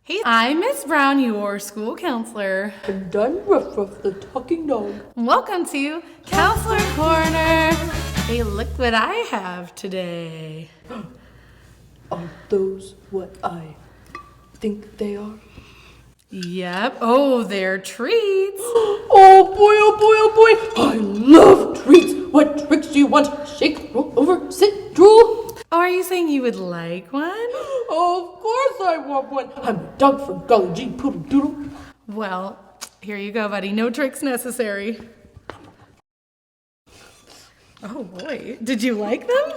Hey, I'm Miss Brown, your school counselor. And I'm Ruff Ruff, the talking dog. Welcome to Counselor Corner. Hey, look what I have today. Are those what I think they are? Yep. Oh, they're treats. Oh boy, oh boy, oh boy. I love treats. What tricks do you want? Shake, roll over, sit, drool. Oh, are you saying you would like one? Of course I want one. I'm a dog for golly gee poodle doodle. Well, here you go, buddy. No tricks necessary. Oh boy, did you like them?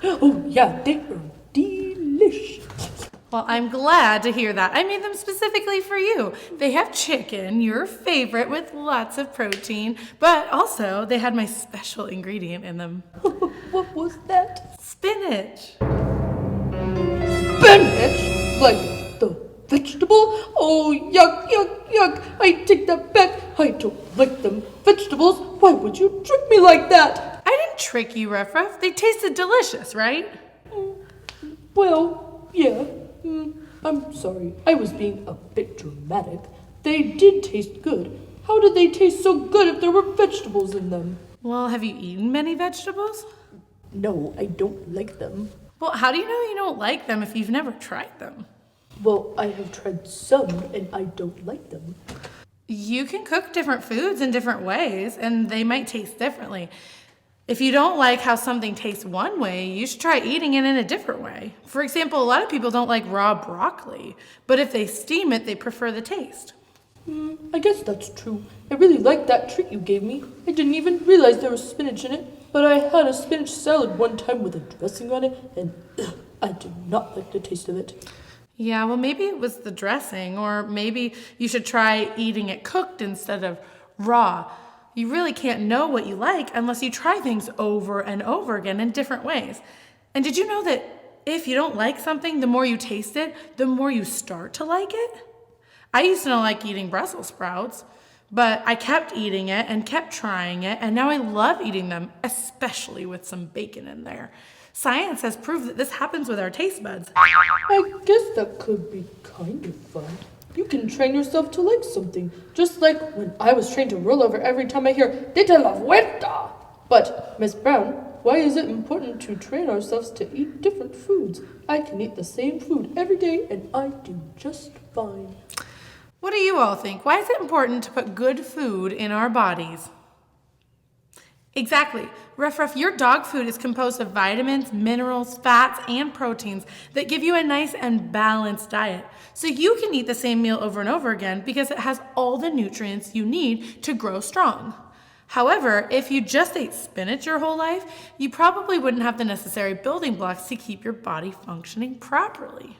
Oh yeah, they are delicious. Well, I'm glad to hear that. I made them specifically for you. They have chicken, your favorite, with lots of protein, but also they had my special ingredient in them. What was that? Spinach. Spinach? Like the vegetable? Oh, yuck, yuck, yuck. I take that back. I don't like them vegetables. Why would you trick me like that? I didn't trick you, Ruff Ruff. They tasted delicious, right? Well, yeah. I'm sorry. I was being a bit dramatic. They did taste good. How did they taste so good if there were vegetables in them? Well, have you eaten many vegetables? No, I don't like them. Well, how do you know you don't like them if you've never tried them? Well, I have tried some and I don't like them. You can cook different foods in different ways, and they might taste differently. If you don't like how something tastes one way, you should try eating it in a different way. For example, a lot of people don't like raw broccoli, but if they steam it, they prefer the taste. I guess that's true. I really liked that treat you gave me. I didn't even realize there was spinach in it, but I had a spinach salad one time with a dressing on it, and I did not like the taste of it. Yeah, well, maybe it was the dressing, or maybe you should try eating it cooked instead of raw. You really can't know what you like unless you try things over and over again in different ways. And did you know that if you don't like something, the more you taste it, the more you start to like it? I used to not like eating Brussels sprouts, but I kept eating it and kept trying it, and now I love eating them, especially with some bacon in there. Science has proved that this happens with our taste buds. I guess that could be kind of fun. You can train yourself to like something, just like when I was trained to roll over every time I hear "de la vuelta." But, Miss Brown, why is it important to train ourselves to eat different foods? I can eat the same food every day and I do just fine. What do you all think? Why is it important to put good food in our bodies? Exactly. Ruff Ruff, your dog food is composed of vitamins, minerals, fats, and proteins that give you a nice and balanced diet. So you can eat the same meal over and over again because it has all the nutrients you need to grow strong. However, if you just ate spinach your whole life, you probably wouldn't have the necessary building blocks to keep your body functioning properly.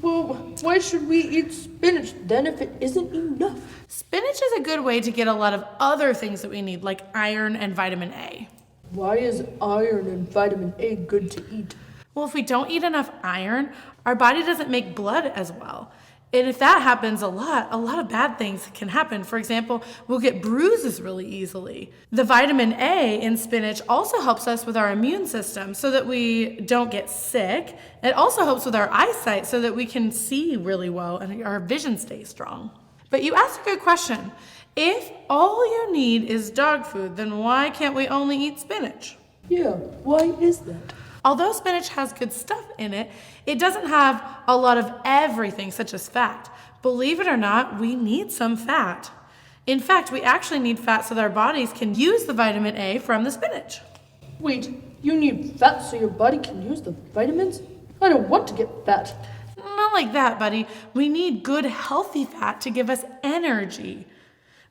Well, why should we eat spinach then if it isn't enough? Spinach is a good way to get a lot of other things that we need, like iron and vitamin A. Why is iron and vitamin A good to eat? Well, if we don't eat enough iron, our body doesn't make blood as well. And if that happens a lot of bad things can happen. For example, we'll get bruises really easily. The vitamin A in spinach also helps us with our immune system so that we don't get sick. It also helps with our eyesight so that we can see really well and our vision stays strong. But you asked a good question. If all you need is dog food, then why can't we only eat spinach? Yeah, why is that? Although spinach has good stuff in it, it doesn't have a lot of everything such as fat. Believe it or not, we need some fat. In fact, we actually need fat so that our bodies can use the vitamin A from the spinach. Wait, you need fat so your body can use the vitamins? I don't want to get fat. Not like that, buddy. We need good, healthy fat to give us energy.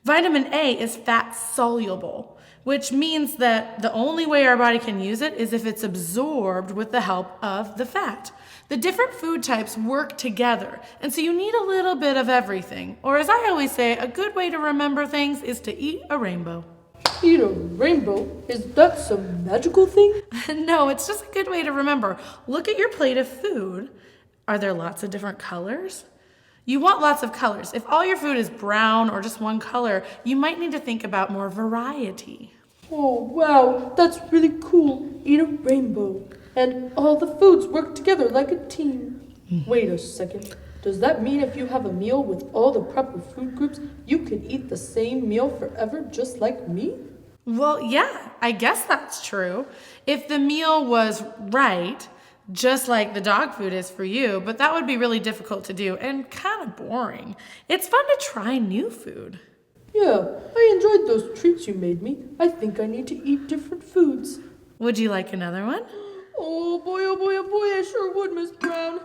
Vitamin A is fat soluble, which means that the only way our body can use it is if it's absorbed with the help of the fat. The different food types work together, and so you need a little bit of everything. Or as I always say, a good way to remember things is to eat a rainbow. Eat a rainbow? Is that some magical thing? No, it's just a good way to remember. Look at your plate of food. Are there lots of different colors? You want lots of colors. If all your food is brown or just one color, you might need to think about more variety. Oh, wow, that's really cool. Eat a rainbow. And all the foods work together like a team. Wait a second. Does that mean if you have a meal with all the proper food groups, you can eat the same meal forever just like me? Well, yeah, I guess that's true. If the meal was right, just like the dog food is for you, but that would be really difficult to do and kind of boring. It's fun to try new food. Yeah, I enjoyed those treats you made me. I think I need to eat different foods. Would you like another one? Oh boy, oh boy, oh boy, I sure would, Miss Brown.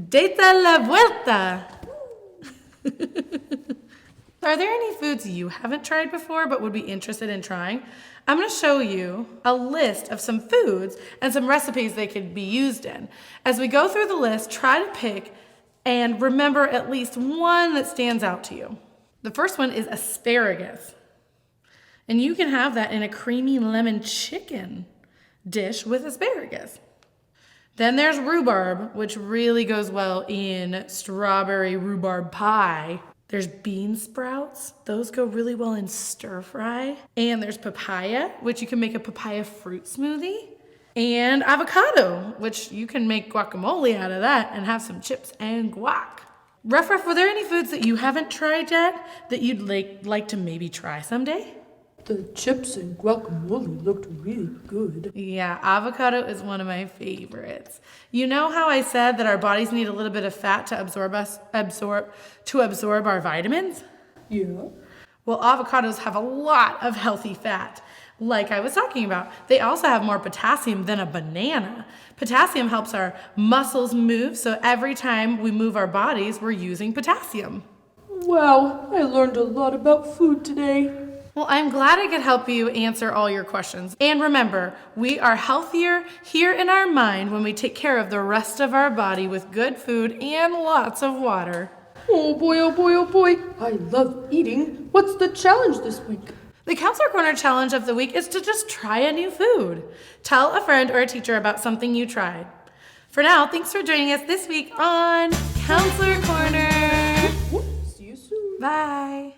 Data la vuelta! Are there any foods you haven't tried before but would be interested in trying? I'm going to show you a list of some foods and some recipes they could be used in. As we go through the list, try to pick and remember at least one that stands out to you. The first one is asparagus. And you can have that in a creamy lemon chicken dish with asparagus. Then there's rhubarb, which really goes well in strawberry rhubarb pie. There's bean sprouts. Those go really well in stir fry. And there's papaya, which you can make a papaya fruit smoothie. And avocado, which you can make guacamole out of that and have some chips and guac. Ruff Ruff, were there any foods that you haven't tried yet that you'd like to maybe try someday? The chips and guacamole looked really good. Yeah, avocado is one of my favorites. You know how I said that our bodies need a little bit of fat to absorb our vitamins? Yeah. Well, avocados have a lot of healthy fat, like I was talking about. They also have more potassium than a banana. Potassium helps our muscles move, so every time we move our bodies, we're using potassium. Wow, I learned a lot about food today. Well, I'm glad I could help you answer all your questions. And remember, we are healthier here in our mind when we take care of the rest of our body with good food and lots of water. Oh boy, oh boy, oh boy. I love eating. What's the challenge this week? The Counselor Corner challenge of the week is to just try a new food. Tell a friend or a teacher about something you tried. For now, thanks for joining us this week on Counselor Corner. See you soon. Bye.